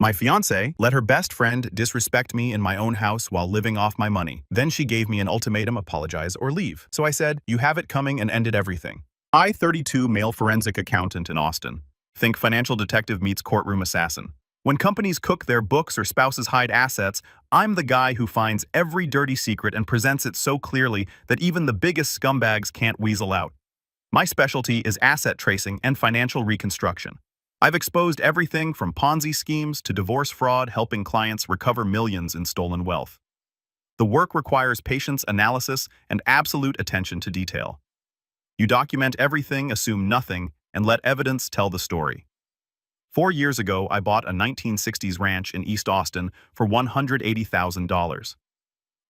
My fiancée let her best friend disrespect me in my own house while living off my money. Then she gave me an ultimatum: apologize or leave. So I said, you have it coming, and ended everything. I, 32, male forensic accountant in Austin. Think financial detective meets courtroom assassin. When companies cook their books or spouses hide assets, I'm the guy who finds every dirty secret and presents it so clearly that even the biggest scumbags can't weasel out. My specialty is asset tracing and financial reconstruction. I've exposed everything from Ponzi schemes to divorce fraud, helping clients recover millions in stolen wealth. The work requires patience, analysis, and absolute attention to detail. You document everything, assume nothing, and let evidence tell the story. 4 years ago, I bought a 1960s ranch in East Austin for $180,000.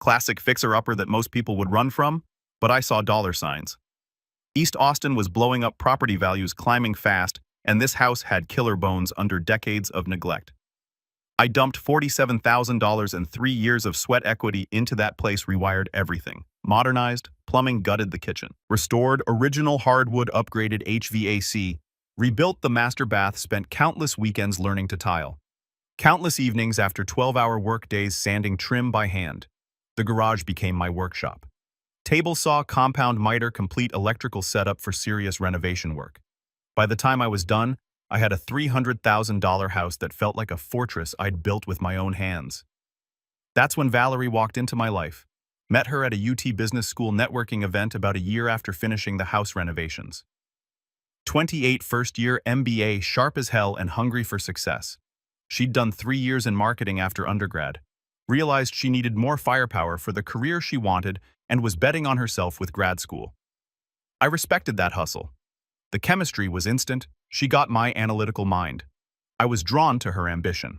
Classic fixer-upper that most people would run from, but I saw dollar signs. East Austin was blowing up, property values climbing fast, and this house had killer bones under decades of neglect. I dumped $47,000 and 3 years of sweat equity into that place, rewired everything. Modernized, plumbing, gutted the kitchen. Restored original hardwood, upgraded HVAC, rebuilt the master bath, spent countless weekends learning to tile. Countless evenings after 12-hour work days sanding trim by hand. The garage became my workshop. Table saw, compound miter, complete electrical setup for serious renovation work. By the time I was done, I had a $300,000 house that felt like a fortress I'd built with my own hands. That's when Valerie walked into my life. Met her at a UT Business School networking event about a year after finishing the house renovations. 28, first-year MBA, sharp as hell and hungry for success. She'd done 3 years in marketing after undergrad, realized she needed more firepower for the career she wanted, and was betting on herself with grad school. I respected that hustle. The chemistry was instant. She got my analytical mind. I was drawn to her ambition.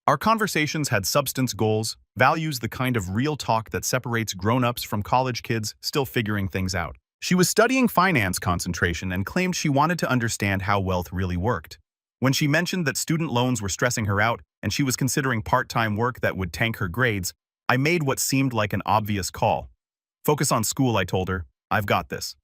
Our conversations had substance, goals, values, the kind of real talk that separates grown-ups from college kids still figuring things out. She was studying finance concentration and claimed she wanted to understand how wealth really worked. When she mentioned that student loans were stressing her out and she was considering part-time work that would tank her grades, I made what seemed like an obvious call. Focus on school, I told her. I've got this.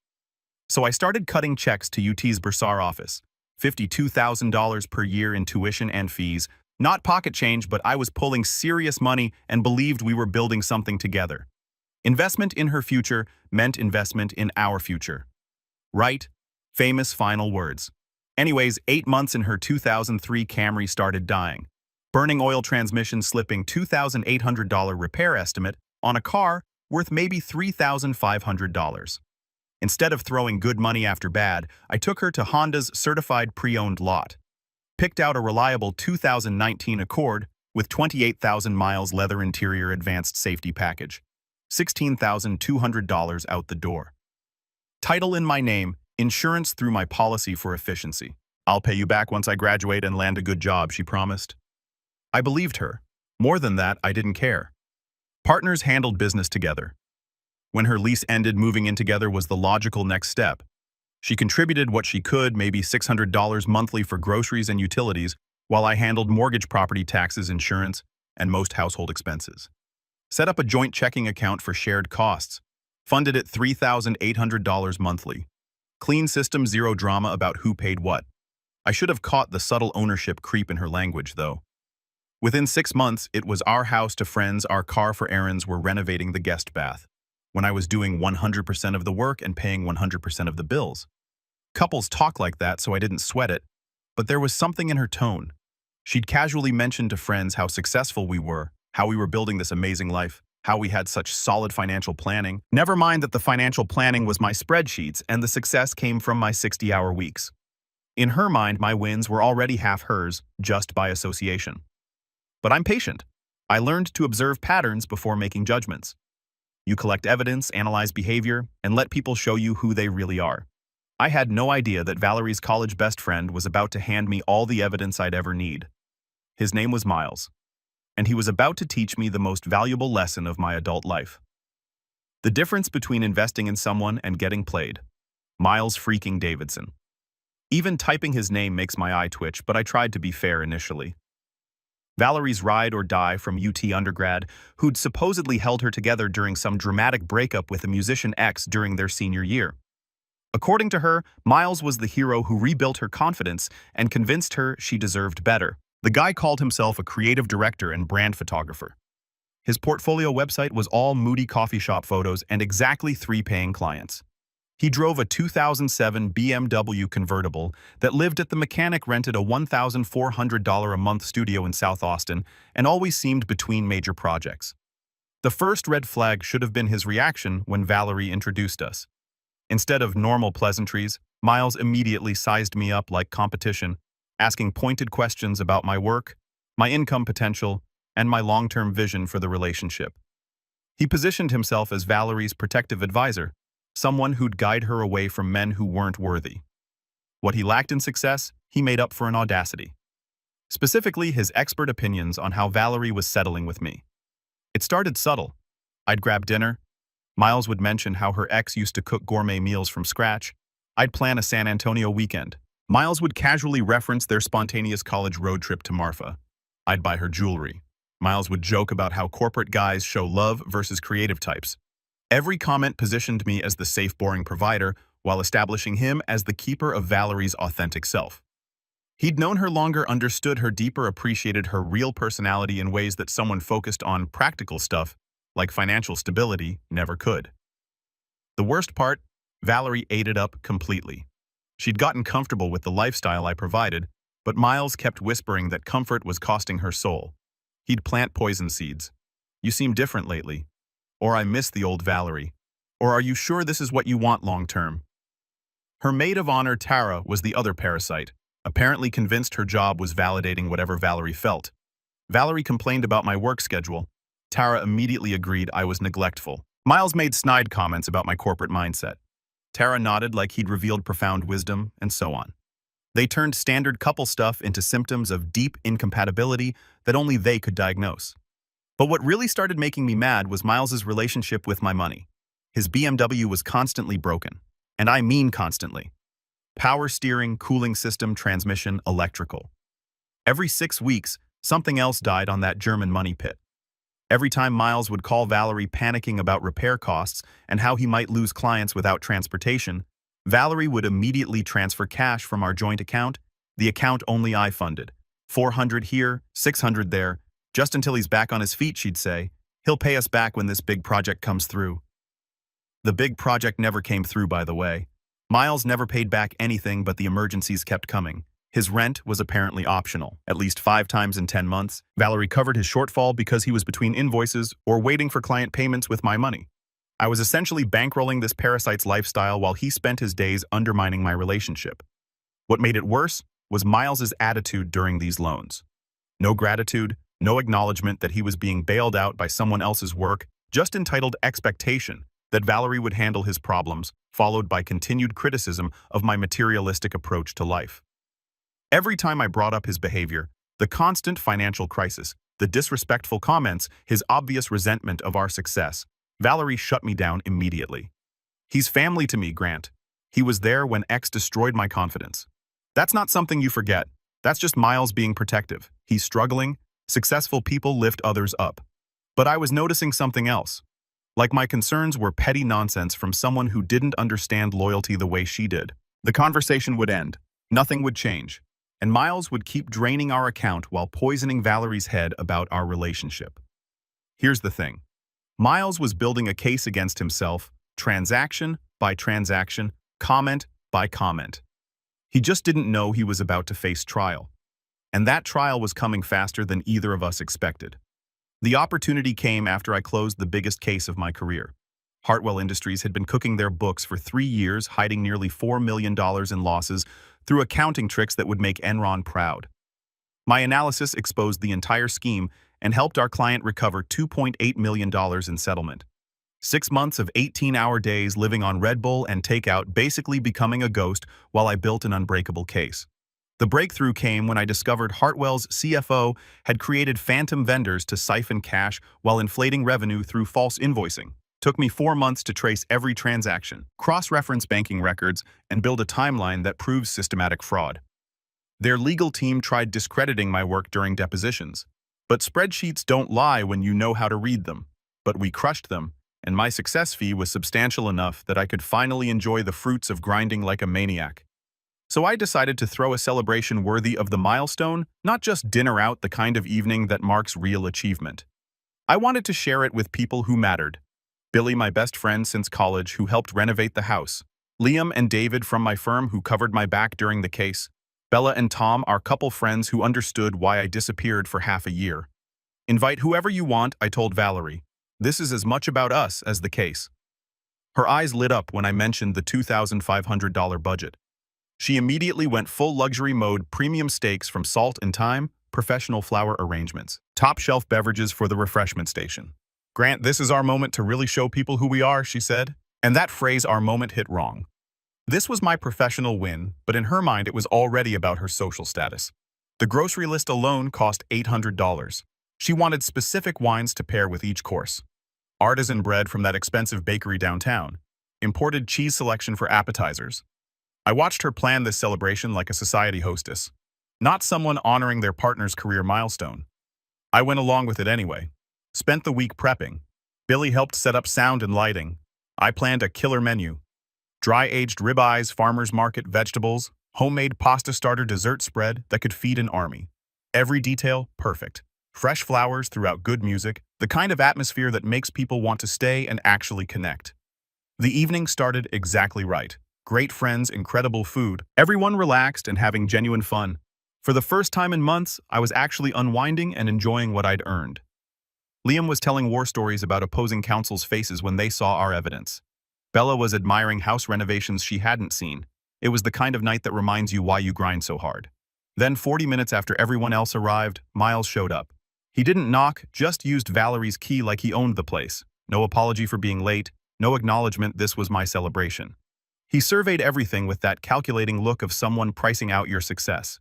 So I started cutting checks to UT's bursar office. $52,000 per year in tuition and fees. Not pocket change, but I was pulling serious money and believed we were building something together. Investment in her future meant investment in our future. Right? Famous final words. Anyways, 8 months in, her 2003 Camry started dying. Burning oil, transmission slipping, $2,800 repair estimate on a car worth maybe $3,500. Instead of throwing good money after bad, I took her to Honda's certified pre-owned lot. Picked out a reliable 2019 Accord with 28,000 miles, leather interior, advanced safety package. $16,200 out the door. Title in my name, insurance through my policy for efficiency. I'll pay you back once I graduate and land a good job, she promised. I believed her. More than that, I didn't care. Partners handled business together. When her lease ended, moving in together was the logical next step. She contributed what she could, maybe $600 monthly for groceries and utilities, while I handled mortgage, property taxes, insurance, and most household expenses. Set up a joint checking account for shared costs. Funded at $3,800 monthly. Clean system, zero drama about who paid what. I should have caught the subtle ownership creep in her language, though. Within 6 months, it was our house to friends, our car for errands, we're renovating the guest bath. When I was doing 100% of the work and paying 100% of the bills. Couples talk like that, so I didn't sweat it, but there was something in her tone. She'd casually mentioned to friends how successful we were, how we were building this amazing life, how we had such solid financial planning. Never mind that the financial planning was my spreadsheets and the success came from my 60-hour weeks. In her mind, my wins were already half hers, just by association. But I'm patient. I learned to observe patterns before making judgments. You collect evidence, analyze behavior, and let people show you who they really are. I had no idea that Valerie's college best friend was about to hand me all the evidence I'd ever need. His name was Miles, and he was about to teach me the most valuable lesson of my adult life. The difference between investing in someone and getting played. Miles freaking Davidson. Even typing his name makes my eye twitch, but I tried to be fair initially. Valerie's ride or die from UT undergrad, who'd supposedly held her together during some dramatic breakup with a musician ex during their senior year. According to her, Miles was the hero who rebuilt her confidence and convinced her she deserved better. The guy called himself a creative director and brand photographer. His portfolio website was all moody coffee shop photos and exactly 3 paying clients. He drove a 2007 BMW convertible that lived at the mechanic rented a $1,400 a month studio in South Austin and always seemed between major projects. The first red flag should have been his reaction when Valerie introduced us. Instead of normal pleasantries, Miles immediately sized me up like competition, asking pointed questions about my work, my income potential, and my long-term vision for the relationship. He positioned himself as Valerie's protective advisor, someone who'd guide her away from men who weren't worthy. What he lacked in success, he made up for in audacity. Specifically, his expert opinions on how Valerie was settling with me. It started subtle. I'd grab dinner. Miles would mention how her ex used to cook gourmet meals from scratch. I'd plan a San Antonio weekend. Miles would casually reference their spontaneous college road trip to Marfa. I'd buy her jewelry. Miles would joke about how corporate guys show love versus creative types. Every comment positioned me as the safe, boring provider, while establishing him as the keeper of Valerie's authentic self. He'd known her longer, understood her deeper, appreciated her real personality in ways that someone focused on practical stuff, like financial stability, never could. The worst part, Valerie ate it up completely. She'd gotten comfortable with the lifestyle I provided, but Miles kept whispering that comfort was costing her soul. He'd plant poison seeds. "You seem different lately." Or "I miss the old Valerie." Or "Are you sure this is what you want long-term?" Her maid of honor, Tara, was the other parasite, apparently convinced her job was validating whatever Valerie felt. Valerie complained about my work schedule. Tara immediately agreed I was neglectful. Miles made snide comments about my corporate mindset. Tara nodded like he'd revealed profound wisdom, and so on. They turned standard couple stuff into symptoms of deep incompatibility that only they could diagnose. But what really started making me mad was Miles's relationship with my money. His BMW was constantly broken. And I mean constantly. Power steering, cooling system, transmission, electrical. Every 6 weeks, something else died on that German money pit. Every time Miles would call Valerie panicking about repair costs and how he might lose clients without transportation, Valerie would immediately transfer cash from our joint account, the account only I funded. 400 here, 600 there, just until he's back on his feet, she'd say. "He'll pay us back when this big project comes through." The big project never came through, by the way. Miles never paid back anything, but the emergencies kept coming. His rent was apparently optional. At least 5 times in 10 months, Valerie covered his shortfall because he was between invoices or waiting for client payments with my money. I was essentially bankrolling this parasite's lifestyle while he spent his days undermining my relationship. What made it worse was Miles's attitude during these loans. No gratitude, no acknowledgement that he was being bailed out by someone else's work, just entitled expectation that Valerie would handle his problems, followed by continued criticism of my materialistic approach to life. Every time I brought up his behavior, the constant financial crisis, the disrespectful comments, his obvious resentment of our success, Valerie shut me down immediately. "He's family to me, Grant. He was there when X destroyed my confidence." That's not something you forget. That's just Miles being protective. He's struggling. Successful people lift others up. But I was noticing something else. Like my concerns were petty nonsense from someone who didn't understand loyalty the way she did. The conversation would end. Nothing would change. And Miles would keep draining our account while poisoning Valerie's head about our relationship. Here's the thing. Miles was building a case against himself, transaction by transaction, comment by comment. He just didn't know he was about to face trial. And that trial was coming faster than either of us expected. The opportunity came after I closed the biggest case of my career. Hartwell Industries had been cooking their books for 3 years, hiding nearly $4 million in losses through accounting tricks that would make Enron proud. My analysis exposed the entire scheme and helped our client recover $2.8 million in settlement. 6 months of 18-hour days living on Red Bull and takeout, basically becoming a ghost while I built an unbreakable case. The breakthrough came when I discovered Hartwell's CFO had created phantom vendors to siphon cash while inflating revenue through false invoicing. Took me 4 months to trace every transaction, cross-reference banking records, and build a timeline that proves systematic fraud. Their legal team tried discrediting my work during depositions. But spreadsheets don't lie when you know how to read them. But we crushed them, and my success fee was substantial enough that I could finally enjoy the fruits of grinding like a maniac. So I decided to throw a celebration worthy of the milestone, not just dinner out, the kind of evening that marks real achievement. I wanted to share it with people who mattered. Billy, my best friend since college, who helped renovate the house. Liam and David from my firm, who covered my back during the case. Bella and Tom, our couple friends who understood why I disappeared for half a year. Invite whoever you want, I told Valerie. This is as much about us as the case. Her eyes lit up when I mentioned the $2,500 budget. She immediately went full luxury mode, premium steaks from Salt and Thyme, professional flower arrangements, top-shelf beverages for the refreshment station. Grant, this is our moment to really show people who we are, she said. And that phrase, our moment, hit wrong. This was my professional win, but in her mind it was already about her social status. The grocery list alone cost $800. She wanted specific wines to pair with each course. Artisan bread from that expensive bakery downtown. Imported cheese selection for appetizers. I watched her plan this celebration like a society hostess, not someone honoring their partner's career milestone. I went along with it anyway. Spent the week prepping. Billy helped set up sound and lighting. I planned a killer menu. Dry-aged ribeyes, farmer's market vegetables, homemade pasta starter dessert spread that could feed an army. Every detail perfect. Fresh flowers throughout good music, the kind of atmosphere that makes people want to stay and actually connect. The evening started exactly right. Great friends, incredible food, everyone relaxed and having genuine fun. For the first time in months, I was actually unwinding and enjoying what I'd earned. Liam was telling war stories about opposing counsel's faces when they saw our evidence. Bella was admiring house renovations she hadn't seen. It was the kind of night that reminds you why you grind so hard. Then 40 minutes after everyone else arrived, Miles showed up. He didn't knock, just used Valerie's key like he owned the place. No apology for being late, no acknowledgement this was my celebration. He surveyed everything with that calculating look of someone pricing out your success.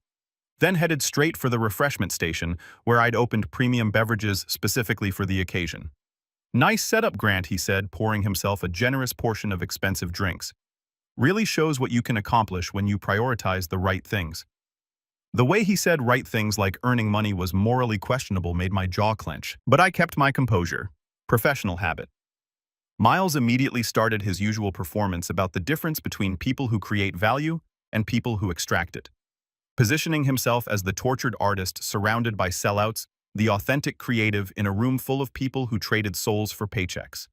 Then headed straight for the refreshment station, where I'd opened premium beverages specifically for the occasion. Nice setup, Grant, he said, pouring himself a generous portion of expensive drinks. Really shows what you can accomplish when you prioritize the right things. The way he said right things like earning money was morally questionable made my jaw clench, but I kept my composure. Professional habit. Miles immediately started his usual performance about the difference between people who create value and people who extract it. Positioning himself as the tortured artist surrounded by sellouts, the authentic creative in a room full of people who traded souls for paychecks.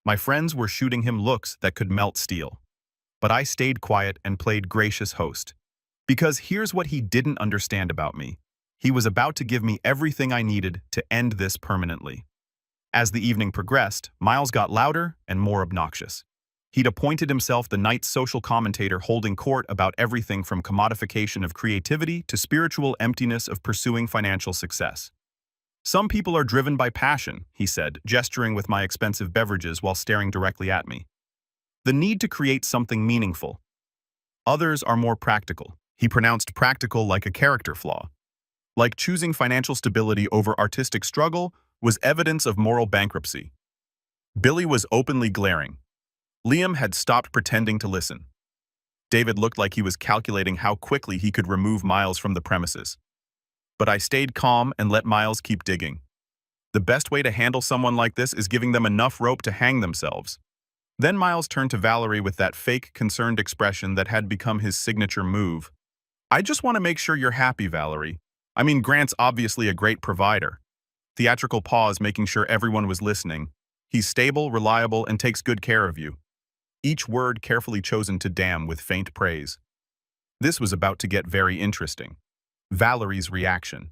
My friends were shooting him looks that could melt steel. But I stayed quiet and played gracious host. Because here's what he didn't understand about me. He was about to give me everything I needed to end this permanently. As the evening progressed, Miles got louder and more obnoxious. He'd appointed himself the night's social commentator, holding court about everything from commodification of creativity to spiritual emptiness of pursuing financial success. Some people are driven by passion, he said, gesturing with my expensive beverages while staring directly at me. The need to create something meaningful. Others are more practical. He pronounced practical like a character flaw. Like choosing financial stability over artistic struggle was evidence of moral bankruptcy. Billy was openly glaring. Liam had stopped pretending to listen. David looked like he was calculating how quickly he could remove Miles from the premises. But I stayed calm and let Miles keep digging. The best way to handle someone like this is giving them enough rope to hang themselves. Then Miles turned to Valerie with that fake, concerned expression that had become his signature move. I just want to make sure you're happy, Valerie. I mean, Grant's obviously a great provider. Theatrical pause, making sure everyone was listening. He's stable, reliable, and takes good care of you. Each word carefully chosen to damn with faint praise. This was about to get very interesting. Valerie's reaction.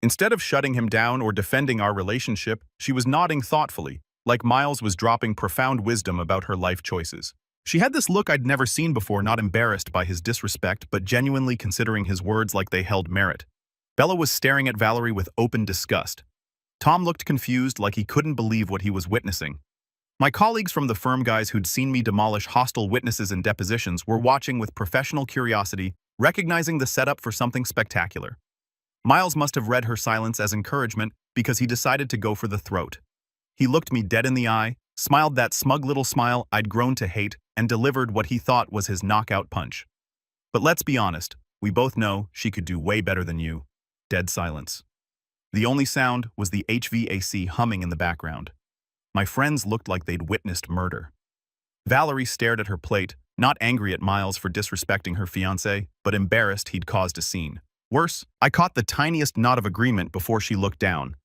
Instead of shutting him down or defending our relationship, she was nodding thoughtfully, like Miles was dropping profound wisdom about her life choices. She had this look I'd never seen before, not embarrassed by his disrespect, but genuinely considering his words like they held merit. Bella was staring at Valerie with open disgust. Tom looked confused, like he couldn't believe what he was witnessing. My colleagues from the firm, guys who'd seen me demolish hostile witnesses and depositions, were watching with professional curiosity, recognizing the setup for something spectacular. Miles must have read her silence as encouragement because he decided to go for the throat. He looked me dead in the eye, smiled that smug little smile I'd grown to hate, and delivered what he thought was his knockout punch. But let's be honest, we both know she could do way better than you. Dead silence. The only sound was the HVAC humming in the background. My friends looked like they'd witnessed murder. Valerie stared at her plate, not angry at Miles for disrespecting her fiancé, but embarrassed he'd caused a scene. Worse, I caught the tiniest nod of agreement before she looked down.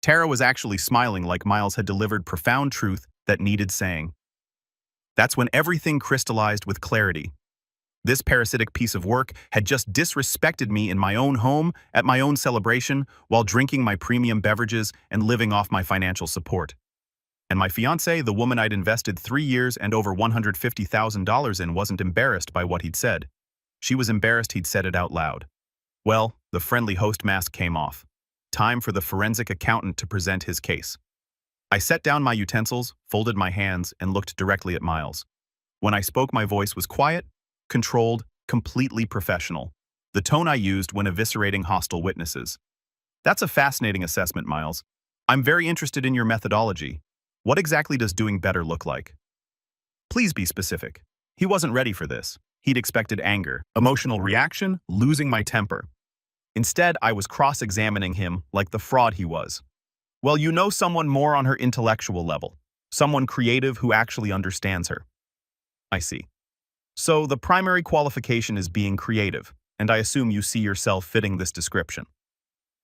Tara was actually smiling like Miles had delivered profound truth that needed saying. That's when everything crystallized with clarity. This parasitic piece of work had just disrespected me in my own home, at my own celebration, while drinking my premium beverages and living off my financial support. And my fiancée, the woman I'd invested 3 years and over $150,000 in, wasn't embarrassed by what he'd said. She was embarrassed he'd said it out loud. Well, the friendly host mask came off. Time for the forensic accountant to present his case. I set down my utensils, folded my hands, and looked directly at Miles. When I spoke, my voice was quiet, controlled, completely professional. The tone I used when eviscerating hostile witnesses. That's a fascinating assessment, Miles. I'm very interested in your methodology. What exactly does doing better look like? Please be specific. He wasn't ready for this. He'd expected anger, emotional reaction, losing my temper. Instead, I was cross-examining him like the fraud he was. Well, you know someone more on her intellectual level. Someone creative who actually understands her. I see. So the primary qualification is being creative, and I assume you see yourself fitting this description.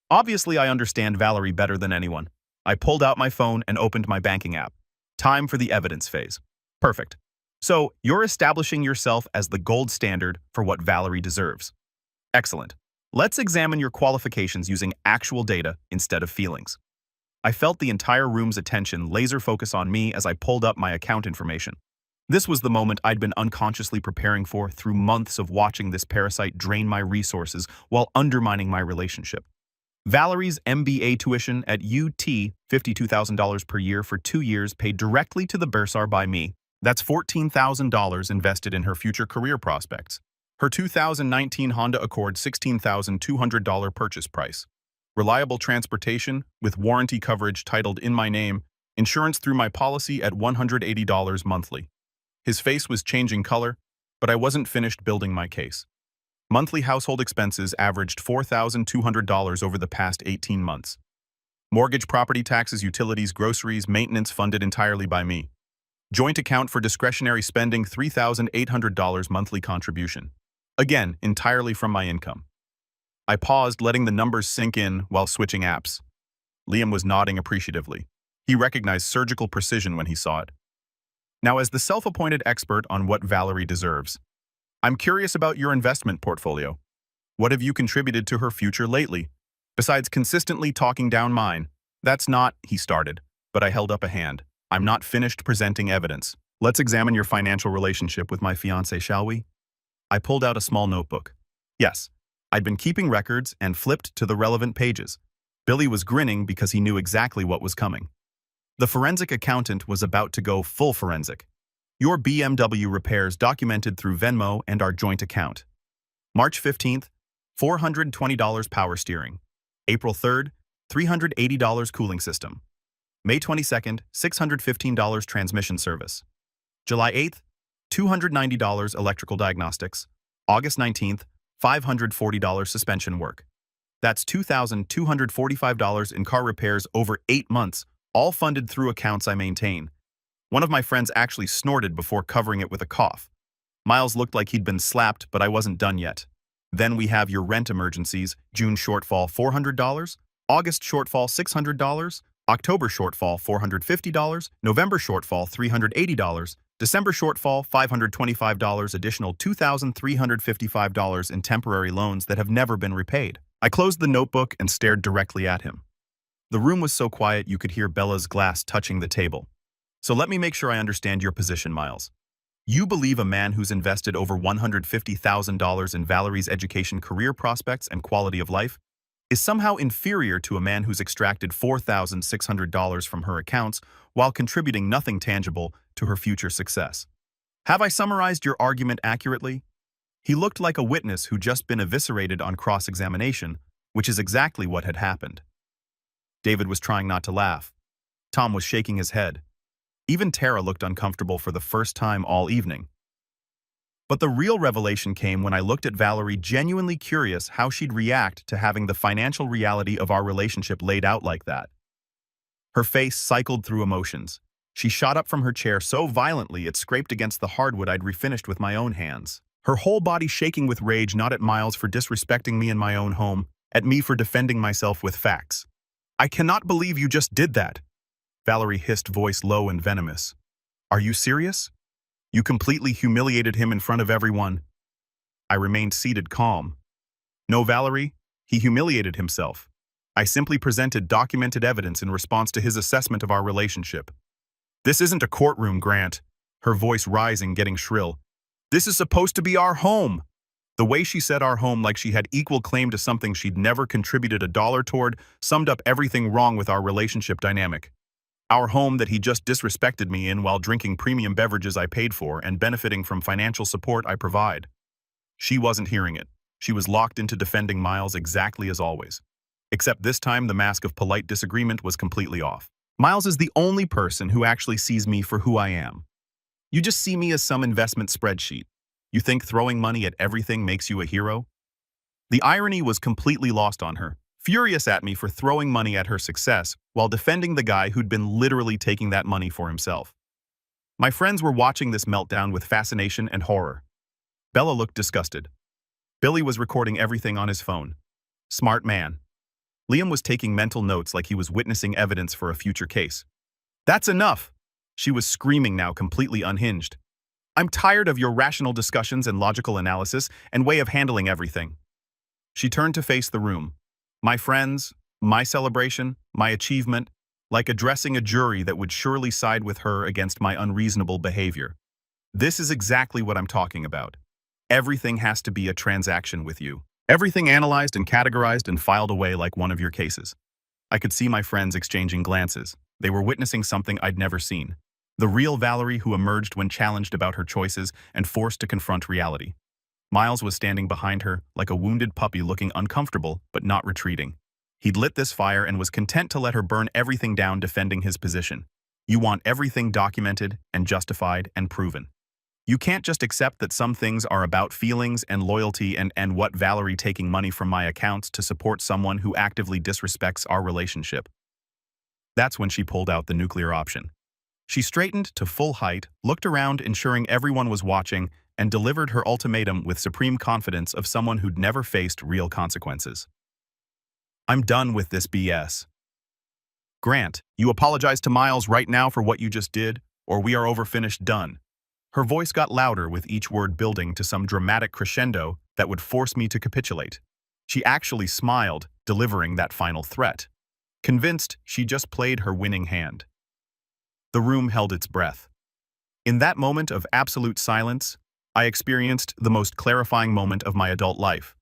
Obviously, I understand Valerie better than anyone. I pulled out my phone and opened my banking app. Time for the evidence phase. Perfect. So, you're establishing yourself as the gold standard for what Valerie deserves. Excellent. Let's examine your qualifications using actual data instead of feelings. I felt the entire room's attention laser focus on me as I pulled up my account information. This was the moment I'd been unconsciously preparing for through months of watching this parasite drain my resources while undermining my relationship. Valerie's MBA tuition at UT, $52,000 per year for 2 years, paid directly to the bursar by me. That's $14,000 invested in her future career prospects. Her 2019 Honda Accord, $16,200 purchase price. Reliable transportation with warranty coverage titled in my name, insurance through my policy at $180 monthly. His face was changing color, but I wasn't finished building my case. Monthly household expenses averaged $4,200 over the past 18 months. Mortgage, property taxes, utilities, groceries, maintenance funded entirely by me. Joint account for discretionary spending, $3,800 monthly contribution. Again, entirely from my income. I paused, letting the numbers sink in while switching apps. Liam was nodding appreciatively. He recognized surgical precision when he saw it. Now, as the self-appointed expert on what Valerie deserves, I'm curious about your investment portfolio. What have you contributed to her future lately? Besides consistently talking down mine. That's not, he started, but I held up a hand. I'm not finished presenting evidence. Let's examine your financial relationship with my fiancé, shall we? I pulled out a small notebook. Yes, I'd been keeping records and flipped to the relevant pages. Billy was grinning because he knew exactly what was coming. The forensic accountant was about to go full forensic. Your BMW repairs documented through Venmo and our joint account. March 15th, $420 power steering. April 3rd, $380 cooling system. May 22nd, $615 transmission service. July 8th, $290 electrical diagnostics. August 19th, $540 suspension work. That's $2,245 in car repairs over 8 months, all funded through accounts I maintain. One of my friends actually snorted before covering it with a cough. Miles looked like he'd been slapped, but I wasn't done yet. Then we have your rent emergencies, June shortfall $400, August shortfall $600, October shortfall $450, November shortfall $380, December shortfall $525, additional $2,355 in temporary loans that have never been repaid. I closed the notebook and stared directly at him. The room was so quiet you could hear Bella's glass touching the table. So let me make sure I understand your position, Miles. You believe a man who's invested over $150,000 in Valerie's education, career prospects, and quality of life is somehow inferior to a man who's extracted $4,600 from her accounts while contributing nothing tangible to her future success. Have I summarized your argument accurately? He looked like a witness who'd just been eviscerated on cross-examination, which is exactly what had happened. David was trying not to laugh. Tom was shaking his head. Even Tara looked uncomfortable for the first time all evening. But the real revelation came when I looked at Valerie, genuinely curious how she'd react to having the financial reality of our relationship laid out like that. Her face cycled through emotions. She shot up from her chair so violently it scraped against the hardwood I'd refinished with my own hands. Her whole body shaking with rage, not at Miles for disrespecting me in my own home, at me for defending myself with facts. "I cannot believe you just did that," Valerie hissed, voice low and venomous. "Are you serious? You completely humiliated him in front of everyone." I remained seated, calm. "No, Valerie, he humiliated himself. I simply presented documented evidence in response to his assessment of our relationship." "This isn't a courtroom, Grant," her voice rising, getting shrill. "This is supposed to be our home." The way she said our home like she had equal claim to something she'd never contributed a dollar toward summed up everything wrong with our relationship dynamic. Our home that he just disrespected me in while drinking premium beverages I paid for and benefiting from financial support I provide. She wasn't hearing it. She was locked into defending Miles exactly as always. Except this time the mask of polite disagreement was completely off. Miles is the only person who actually sees me for who I am. You just see me as some investment spreadsheet. You think throwing money at everything makes you a hero? The irony was completely lost on her, furious at me for throwing money at her success while defending the guy who'd been literally taking that money for himself. My friends were watching this meltdown with fascination and horror. Bella looked disgusted. Billy was recording everything on his phone. Smart man. Liam was taking mental notes like he was witnessing evidence for a future case. "That's enough!" She was screaming now, completely unhinged. "I'm tired of your rational discussions and logical analysis and way of handling everything." She turned to face the room. My friends, my celebration, my achievement, like addressing a jury that would surely side with her against my unreasonable behavior. "This is exactly what I'm talking about. Everything has to be a transaction with you. Everything analyzed and categorized and filed away like one of your cases." I could see my friends exchanging glances. They were witnessing something I'd never seen. The real Valerie who emerged when challenged about her choices and forced to confront reality. Miles was standing behind her, like a wounded puppy, looking uncomfortable but not retreating. He'd lit this fire and was content to let her burn everything down, defending his position. You want everything documented and justified and proven. You can't just accept that some things are about feelings and loyalty and what Valerie taking money from my accounts to support someone who actively disrespects our relationship. That's when she pulled out the nuclear option. She straightened to full height, looked around ensuring everyone was watching, and delivered her ultimatum with supreme confidence of someone who'd never faced real consequences. "I'm done with this BS. Grant, you apologize to Miles right now for what you just did, or we are overfinished done." Her voice got louder with each word, building to some dramatic crescendo that would force me to capitulate. She actually smiled, delivering that final threat. Convinced, she just played her winning hand. The room held its breath. In that moment of absolute silence, I experienced the most clarifying moment of my adult life.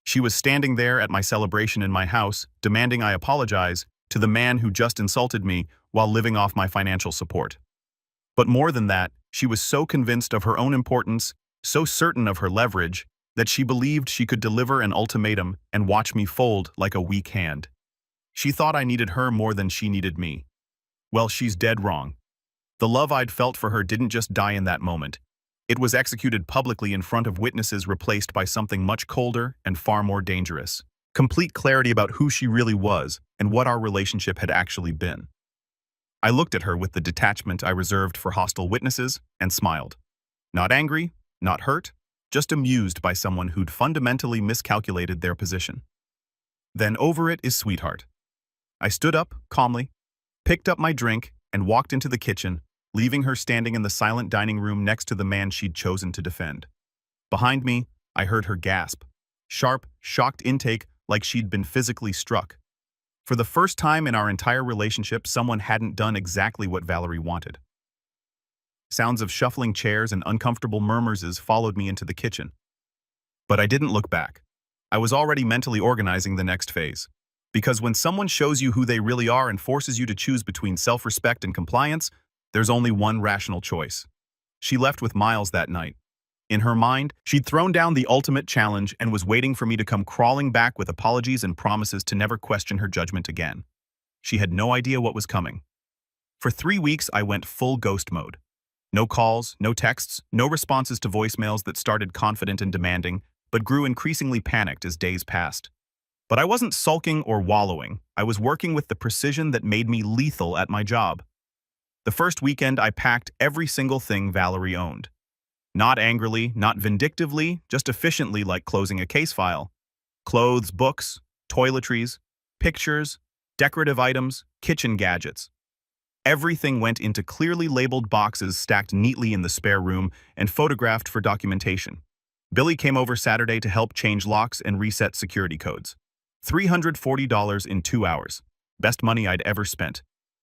She was standing there at my celebration in my house, demanding I apologize to the man who just insulted me while living off my financial support. But more than that, she was so convinced of her own importance, so certain of her leverage, that she believed she could deliver an ultimatum and watch me fold like a weak hand. She thought I needed her more than she needed me. Well, she's dead wrong. The love I'd felt for her didn't just die in that moment. It was executed publicly in front of witnesses, replaced by something much colder and far more dangerous. Complete clarity about who she really was and what our relationship had actually been. I looked at her with the detachment I reserved for hostile witnesses and smiled. Not angry, not hurt, just amused by someone who'd fundamentally miscalculated their position. "Then over it is, sweetheart." I stood up, calmly, picked up my drink, and walked into the kitchen, leaving her standing in the silent dining room next to the man she'd chosen to defend. Behind me, I heard her gasp. Sharp, shocked intake like she'd been physically struck. For the first time in our entire relationship, someone hadn't done exactly what Valerie wanted. Sounds of shuffling chairs and uncomfortable murmurs followed me into the kitchen. But I didn't look back. I was already mentally organizing the next phase. Because when someone shows you who they really are and forces you to choose between self-respect and compliance, there's only one rational choice. She left with Miles that night. In her mind, she'd thrown down the ultimate challenge and was waiting for me to come crawling back with apologies and promises to never question her judgment again. She had no idea what was coming. For 3 weeks, I went full ghost mode. No calls, no texts, no responses to voicemails that started confident and demanding, but grew increasingly panicked as days passed. But I wasn't sulking or wallowing. I was working with the precision that made me lethal at my job. The first weekend, I packed every single thing Valerie owned. Not angrily, not vindictively, just efficiently like closing a case file. Clothes, books, toiletries, pictures, decorative items, kitchen gadgets. Everything went into clearly labeled boxes stacked neatly in the spare room and photographed for documentation. Billy came over Saturday to help change locks and reset security codes. $340 in 2 hours. Best money I'd ever spent.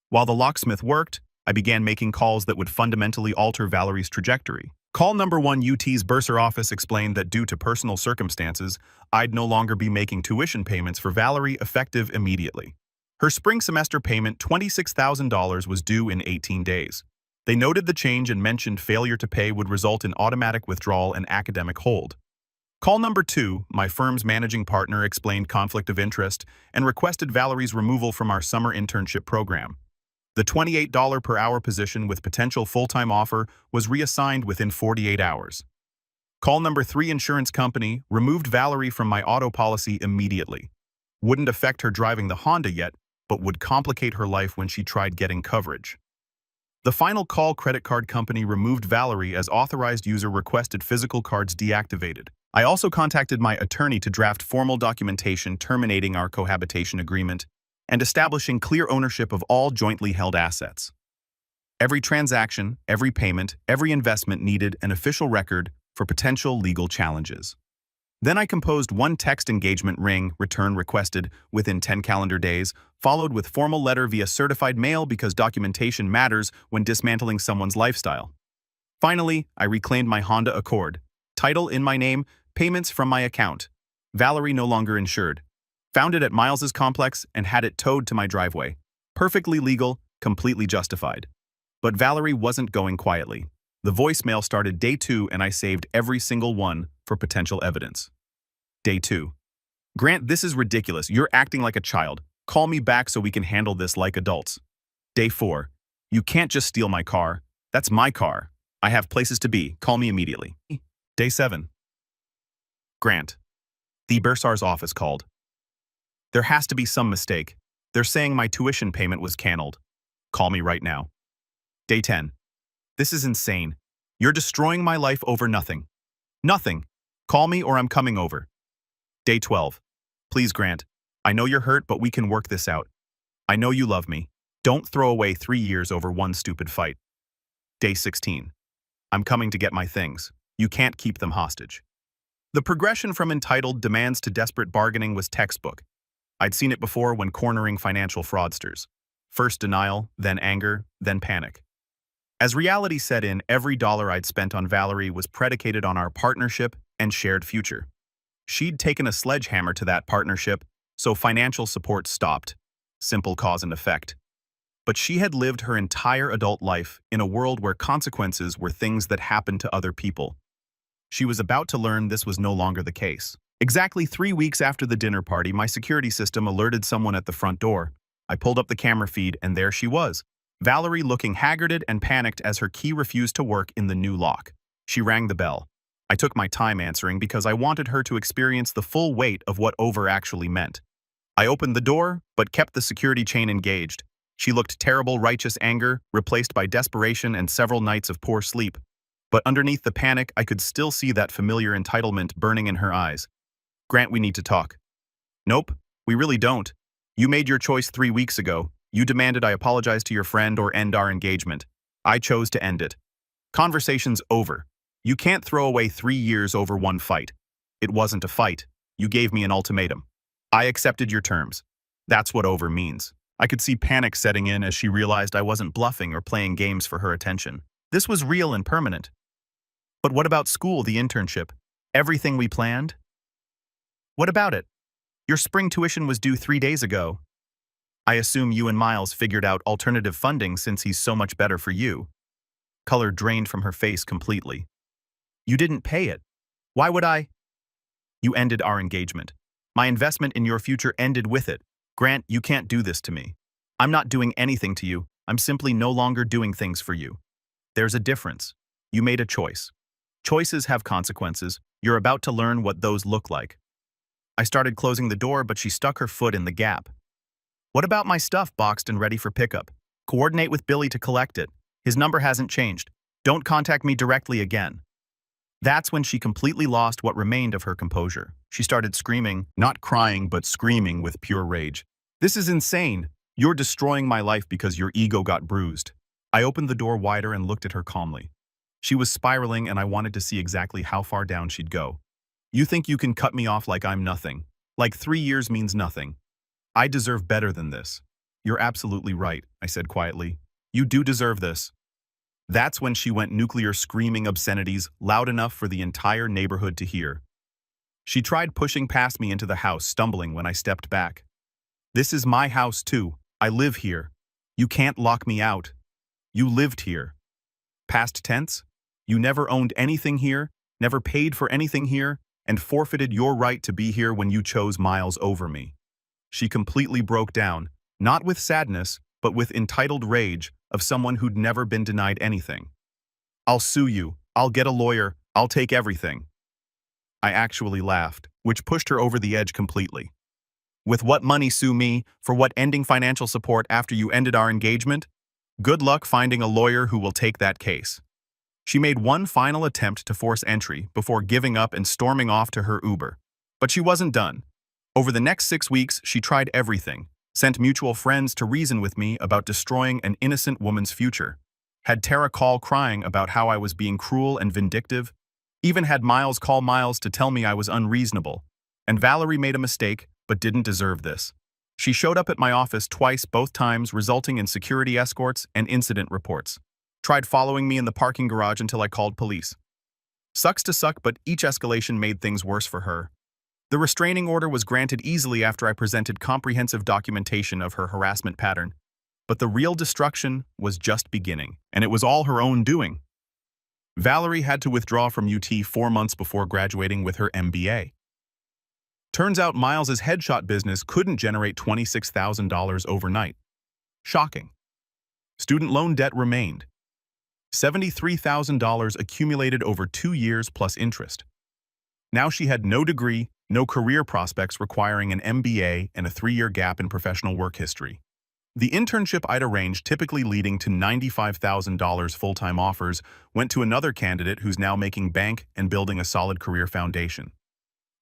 While the locksmith worked, I began making calls that would fundamentally alter Valerie's trajectory. Call number 1 UT's bursar office explained that due to personal circumstances, I'd no longer be making tuition payments for Valerie effective immediately. Her spring semester payment, $26,000, was due in 18 days. They noted the change and mentioned failure to pay would result in automatic withdrawal and academic hold. Call number 2, my firm's managing partner explained conflict of interest and requested Valerie's removal from our summer internship program. The $28 per hour position with potential full-time offer was reassigned within 48 hours. Call number 3, insurance company, removed Valerie from my auto policy immediately. Wouldn't affect her driving the Honda yet, but would complicate her life when she tried getting coverage. The final call, credit card company removed Valerie as authorized user requested physical cards deactivated. I also contacted my attorney to draft formal documentation terminating our cohabitation agreement and establishing clear ownership of all jointly held assets. Every transaction, every payment, every investment needed an official record for potential legal challenges. Then I composed one text engagement ring, return requested within 10 calendar days, followed with formal letter via certified mail because documentation matters when dismantling someone's lifestyle. Finally, I reclaimed my Honda Accord. Title in my name, payments from my account. Valerie no longer insured. Found it at Miles's complex and had it towed to my driveway. Perfectly legal, completely justified. But Valerie wasn't going quietly. The voicemail started day 2 and I saved every single one for potential evidence. Day 2. Grant, this is ridiculous. You're acting like a child. Call me back so we can handle this like adults. Day 4. You can't just steal my car. That's my car. I have places to be. Call me immediately. Day 7. Grant. The bursar's office called. There has to be some mistake. They're saying my tuition payment was canceled. Call me right now. Day 10. This is insane. You're destroying my life over nothing. Nothing. Call me or I'm coming over. Day 12. Please, Grant. I know you're hurt, but we can work this out. I know you love me. Don't throw away 3 years over one stupid fight. Day 16. I'm coming to get my things. You can't keep them hostage. The progression from entitled demands to desperate bargaining was textbook. I'd seen it before when cornering financial fraudsters. First denial, then anger, then panic. As reality set in, every dollar I'd spent on Valerie was predicated on our partnership and shared future. She'd taken a sledgehammer to that partnership, so financial support stopped. Simple cause and effect. But she had lived her entire adult life in a world where consequences were things that happened to other people. She was about to learn this was no longer the case. Exactly 3 weeks after the dinner party, my security system alerted someone at the front door. I pulled up the camera feed, and there she was. Valerie looking haggarded and panicked as her key refused to work in the new lock. She rang the bell. I took my time answering because I wanted her to experience the full weight of what over actually meant. I opened the door, but kept the security chain engaged. She looked terrible, righteous anger, replaced by desperation and several nights of poor sleep. But underneath the panic, I could still see that familiar entitlement burning in her eyes. Grant, we need to talk. Nope, we really don't. You made your choice 3 weeks ago. You demanded I apologize to your friend or end our engagement. I chose to end it. Conversation's over. You can't throw away 3 years over one fight. It wasn't a fight. You gave me an ultimatum. I accepted your terms. That's what over means. I could see panic setting in as she realized I wasn't bluffing or playing games for her attention. This was real and permanent. But what about school, the internship? Everything we planned? What about it? Your spring tuition was due 3 days ago. I assume you and Miles figured out alternative funding since he's so much better for you. Color drained from her face completely. You didn't pay it. Why would I? You ended our engagement. My investment in your future ended with it. Grant, you can't do this to me. I'm not doing anything to you. I'm simply no longer doing things for you. There's a difference. You made a choice. Choices have consequences. You're about to learn what those look like. I started closing the door, but she stuck her foot in the gap. What about my stuff boxed and ready for pickup? Coordinate with Billy to collect it. His number hasn't changed. Don't contact me directly again. That's when she completely lost what remained of her composure. She started screaming, not crying, but screaming with pure rage. This is insane. You're destroying my life because your ego got bruised. I opened the door wider and looked at her calmly. She was spiraling and I wanted to see exactly how far down she'd go. You think you can cut me off like I'm nothing? Like 3 years means nothing. I deserve better than this. You're absolutely right, I said quietly. You do deserve this. That's when she went nuclear, screaming obscenities loud enough for the entire neighborhood to hear. She tried pushing past me into the house, stumbling when I stepped back. This is my house too. I live here. You can't lock me out. You lived here. Past tense? You never owned anything here, never paid for anything here, and forfeited your right to be here when you chose Miles over me. She completely broke down, not with sadness, but with entitled rage of someone who'd never been denied anything. I'll sue you. I'll get a lawyer. I'll take everything. I actually laughed, which pushed her over the edge completely. With what money sue me? For what, ending financial support after you ended our engagement? Good luck finding a lawyer who will take that case. She made one final attempt to force entry before giving up and storming off to her Uber. But she wasn't done. Over the next 6 weeks, she tried everything, sent mutual friends to reason with me about destroying an innocent woman's future, had Tara call crying about how I was being cruel and vindictive, even had Miles call Miles to tell me I was unreasonable, and Valerie made a mistake but didn't deserve this. She showed up at my office twice, both times resulting in security escorts and incident reports. Tried following me in the parking garage until I called police. Sucks to suck, but each escalation made things worse for her. The restraining order was granted easily after I presented comprehensive documentation of her harassment pattern, but the real destruction was just beginning, and it was all her own doing. Valerie had to withdraw from UT 4 months before graduating with her MBA. Turns out Miles's headshot business couldn't generate $26,000 overnight. Shocking. Student loan debt remained. $73,000 accumulated over 2 years plus interest. Now she had no degree, no career prospects requiring an MBA, and a 3-year gap in professional work history. The internship I'd arranged, typically leading to $95,000 full-time offers, went to another candidate who's now making bank and building a solid career foundation.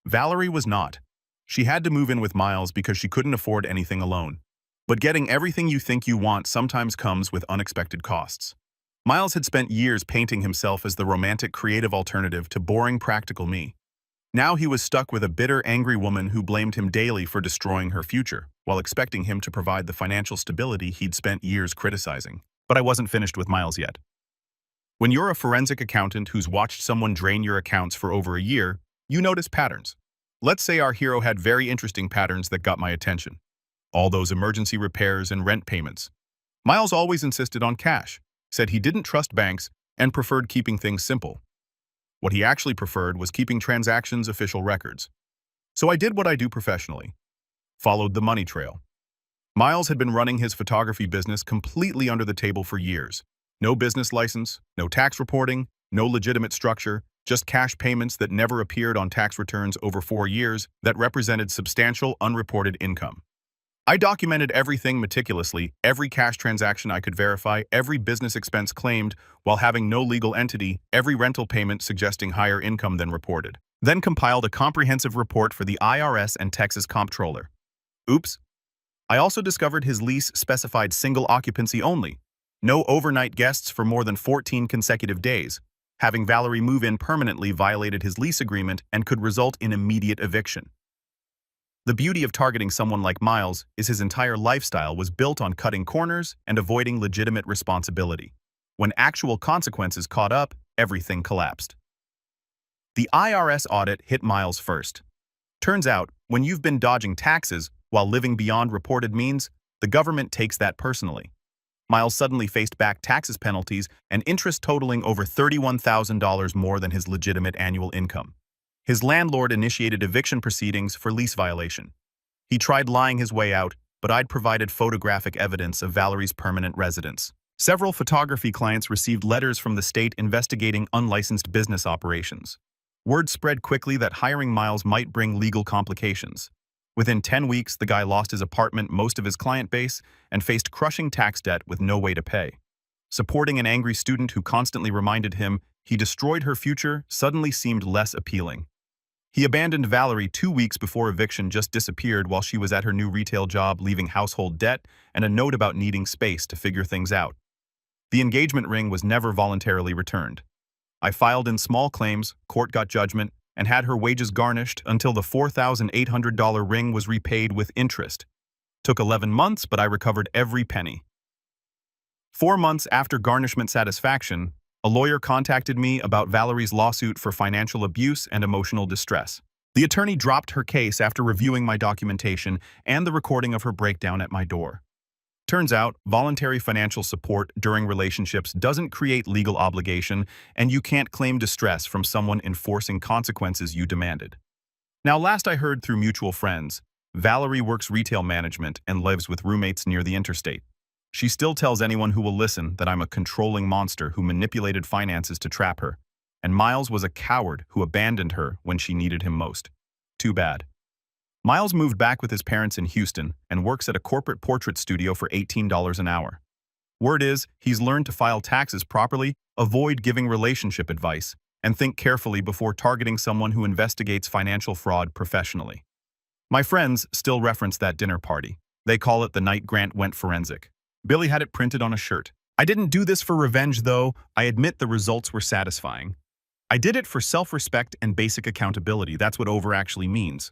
Valerie was not. She had to move in with Miles because she couldn't afford anything alone. But getting everything you think you want sometimes comes with unexpected costs. Miles had spent years painting himself as the romantic, creative alternative to boring, practical me. Now he was stuck with a bitter, angry woman who blamed him daily for destroying her future, while expecting him to provide the financial stability he'd spent years criticizing. But I wasn't finished with Miles yet. When you're a forensic accountant who's watched someone drain your accounts for over a year, you notice patterns. Let's say our hero had very interesting patterns that got my attention. All those emergency repairs and rent payments. Miles always insisted on cash, said he didn't trust banks, and preferred keeping things simple. What he actually preferred was keeping transactions official records. So I did what I do professionally. Followed the money trail. Miles had been running his photography business completely under the table for years. No business license, no tax reporting, no legitimate structure, just cash payments that never appeared on tax returns over 4 years that represented substantial unreported income. I documented everything meticulously, every cash transaction I could verify, every business expense claimed, while having no legal entity, every rental payment suggesting higher income than reported. Then compiled a comprehensive report for the IRS and Texas Comptroller. Oops. I also discovered his lease specified single occupancy only. No overnight guests for more than 14 consecutive days. Having Valerie move in permanently violated his lease agreement and could result in immediate eviction. The beauty of targeting someone like Miles is his entire lifestyle was built on cutting corners and avoiding legitimate responsibility. When actual consequences caught up, everything collapsed. The IRS audit hit Miles first. Turns out, when you've been dodging taxes while living beyond reported means, the government takes that personally. Miles suddenly faced back taxes penalties and interest totaling over $31,000 more than his legitimate annual income. His landlord initiated eviction proceedings for lease violation. He tried lying his way out, but I'd provided photographic evidence of Valerie's permanent residence. Several photography clients received letters from the state investigating unlicensed business operations. Word spread quickly that hiring Miles might bring legal complications. Within 10 weeks, the guy lost his apartment, most of his client base, and faced crushing tax debt with no way to pay. Supporting an angry student who constantly reminded him he destroyed her future suddenly seemed less appealing. He abandoned Valerie 2 weeks before eviction just disappeared while she was at her new retail job, leaving household debt and a note about needing space to figure things out. The engagement ring was never voluntarily returned. I filed in small claims, court got judgment, and had her wages garnished until the $4,800 ring was repaid with interest. Took 11 months, but I recovered every penny. 4 months after garnishment satisfaction, a lawyer contacted me about Valerie's lawsuit for financial abuse and emotional distress. The attorney dropped her case after reviewing my documentation and the recording of her breakdown at my door. Turns out, voluntary financial support during relationships doesn't create legal obligation, and you can't claim distress from someone enforcing consequences you demanded. Now, last I heard through mutual friends, Valerie works retail management and lives with roommates near the interstate. She still tells anyone who will listen that I'm a controlling monster who manipulated finances to trap her, and Miles was a coward who abandoned her when she needed him most. Too bad. Miles moved back with his parents in Houston and works at a corporate portrait studio for $18 an hour. Word is, he's learned to file taxes properly, avoid giving relationship advice, and think carefully before targeting someone who investigates financial fraud professionally. My friends still reference that dinner party. They call it the night Grant went forensic. Billy had it printed on a shirt. I didn't do this for revenge, though. I admit the results were satisfying. I did it for self-respect and basic accountability. That's what over actually means.